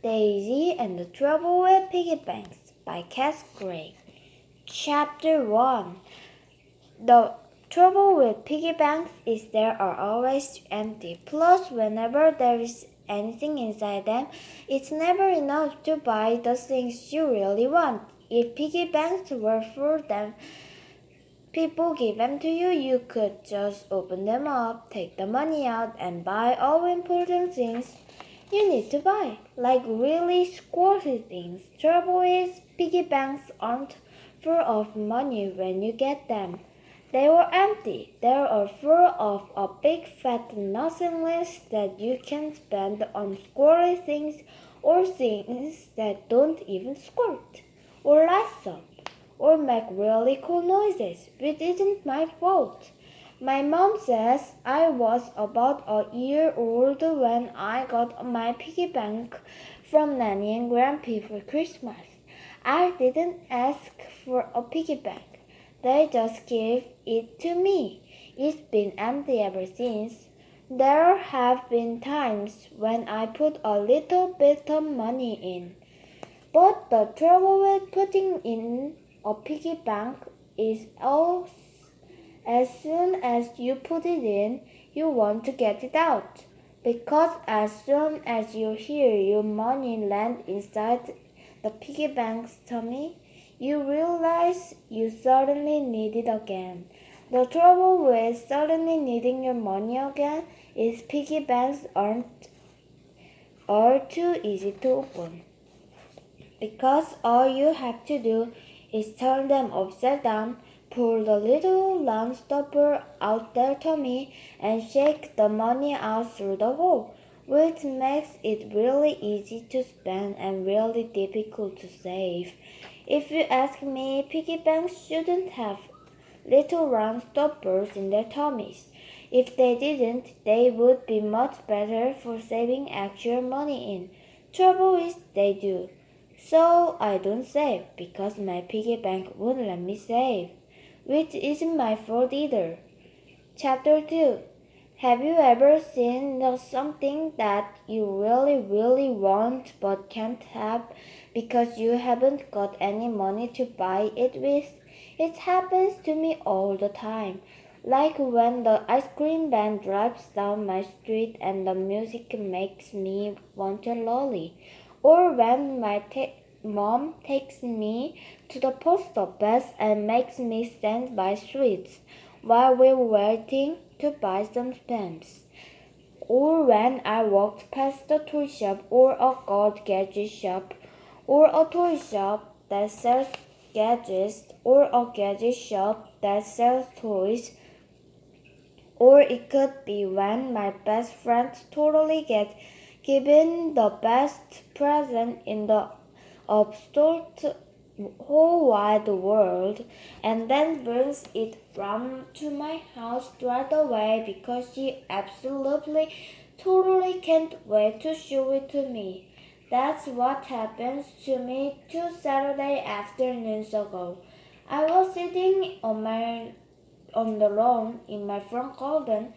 Daisy and the Trouble with Piggy Banks by Cass Gray. Chapter 1. The trouble with piggy banks is they are always empty. Plus, whenever there is anything inside them, it's never enough to buy the things you really want. If piggy banks were full, then people give them to you, you could just open them up, take the money out, and buy all important things you need to buy, like really squirty things. Trouble is, piggy banks aren't full of money when you get them. They were empty. They are full of a big fat nothingness that you can spend on squirty things or things that don't even squirt, or light up, or make really cool noises, which isn't my fault. My mom says I was about a year old when I got my piggy bank from Nanny and Grampy for Christmas. I didn't ask for a piggy bank. They just gave it to me. It's been empty ever since. There have been times when I put a little bit of money in. But the trouble with putting in a piggy bank is as soon as you put it in, you want to get it out. Because as soon as you hear your money land inside the piggy bank's tummy, you realize you suddenly need it again. The trouble with suddenly needing your money again is piggy banks are too easy to open. Because all you have to do is turn them upside down, pull the little round stopper out their tummy, and shake the money out through the hole, which makes it really easy to spend and really difficult to save. If you ask me, piggy banks shouldn't have little round stoppers in their tummies. If they didn't, they would be much better for saving actual money in. Trouble is they do. So I don't save because my piggy bank wouldn't let me save, which isn't my fault either. Chapter 2. Have you ever seen something that you really want but can't have because you haven't got any money to buy it with? It happens to me all the time. Like when the ice cream van drives down my street and the music makes me want a lolly. Or when my mom takes me to the post office and makes me stand by streets while we're waiting to buy some stamps. Or when I walked past a toy shop or a god gadget shop or a toy shop that sells gadgets or a gadget shop that sells toys. Or it could be when my best friend totally gets given the best present in the absolute whole wide world and then brings it round to my house right away because she absolutely totally can't wait to show it to me. That's what happened to me 2 Saturday afternoons ago. I was sitting on the lawn in my front garden,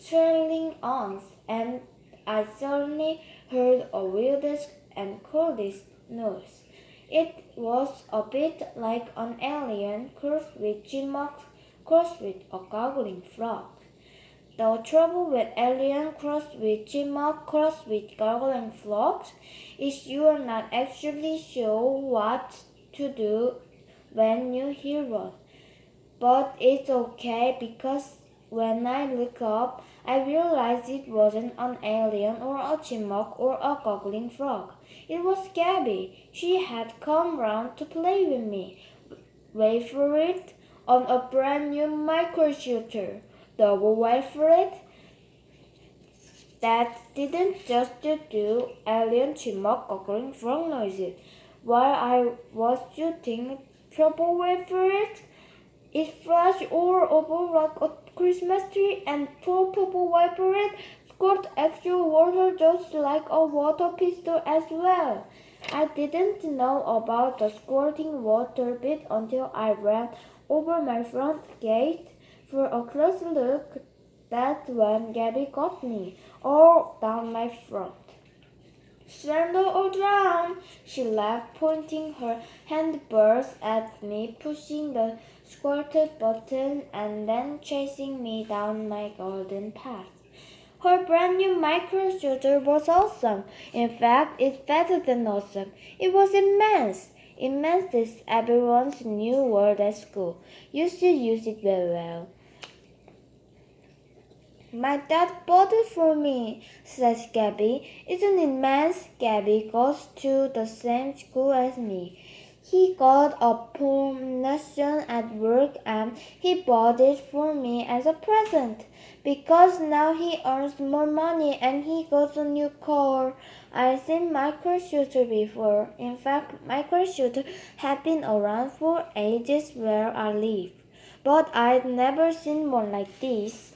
trailing awns, and I suddenly heard a weirdest and coolest noise. It was a bit like an alien crossed with chipmunk crossed with a goggling frog. The trouble with alien crossed with chipmunk crossed with goggling frogs is you are not actually sure what to do when you hear one. But it's okay because when I look up, I realized it wasn't an alien or a chipmunk or a goggling frog. It was Gabby. She had come round to play with me. Wait for it on a brand new micro shooter. Double wait for it. That didn't just do alien chipmunk goggling frog noises. While I was shooting, trouble wait for it. It flashed all over like a Christmas tree and poor Purple Viper scored extra water just like a water pistol as well. I didn't know about the squirting water bit until I ran over my front gate for a close look. That's when Gabby got me all down my front. Surrender or drown, she laughed, pointing her handbars at me, pushing the squirted button and then chasing me down my garden path. Her brand new micro shooter was awesome. In fact, it's better than awesome. It was immense. Immense is everyone's new word at school. You should use it very well. My dad bought it for me, says Gabby. Isn't it immense? Gabby goes to the same school as me. He got a promotion at work and he bought it for me as a present. Because now he earns more money and he got a new car. I've seen micro shooter before. In fact, micro shooter have been around for ages where I live. But I'd never seen one like this.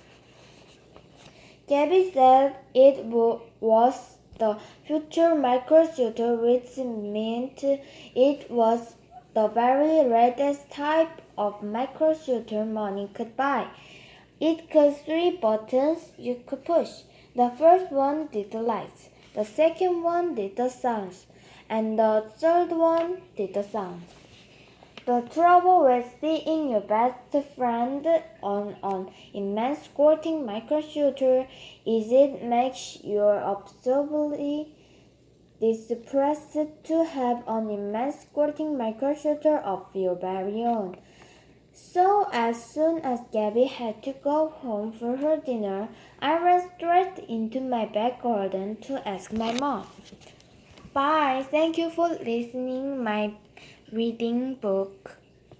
Gabby said it was the future micro-shooter, which meant it was the very latest type of micro-shooter money could buy. It had 3 buttons you could push. The first one did the lights, the second one did the sounds, and the third one did the sounds. The trouble with seeing your best friend on an immense squirting micro-shooter is it makes you absolutely depressed to have an immense squirting micro-shooter of your very own. So as soon as Gabby had to go home for her dinner, I ran straight into my back garden to ask my mom. Bye. Thank you for listening my reading book.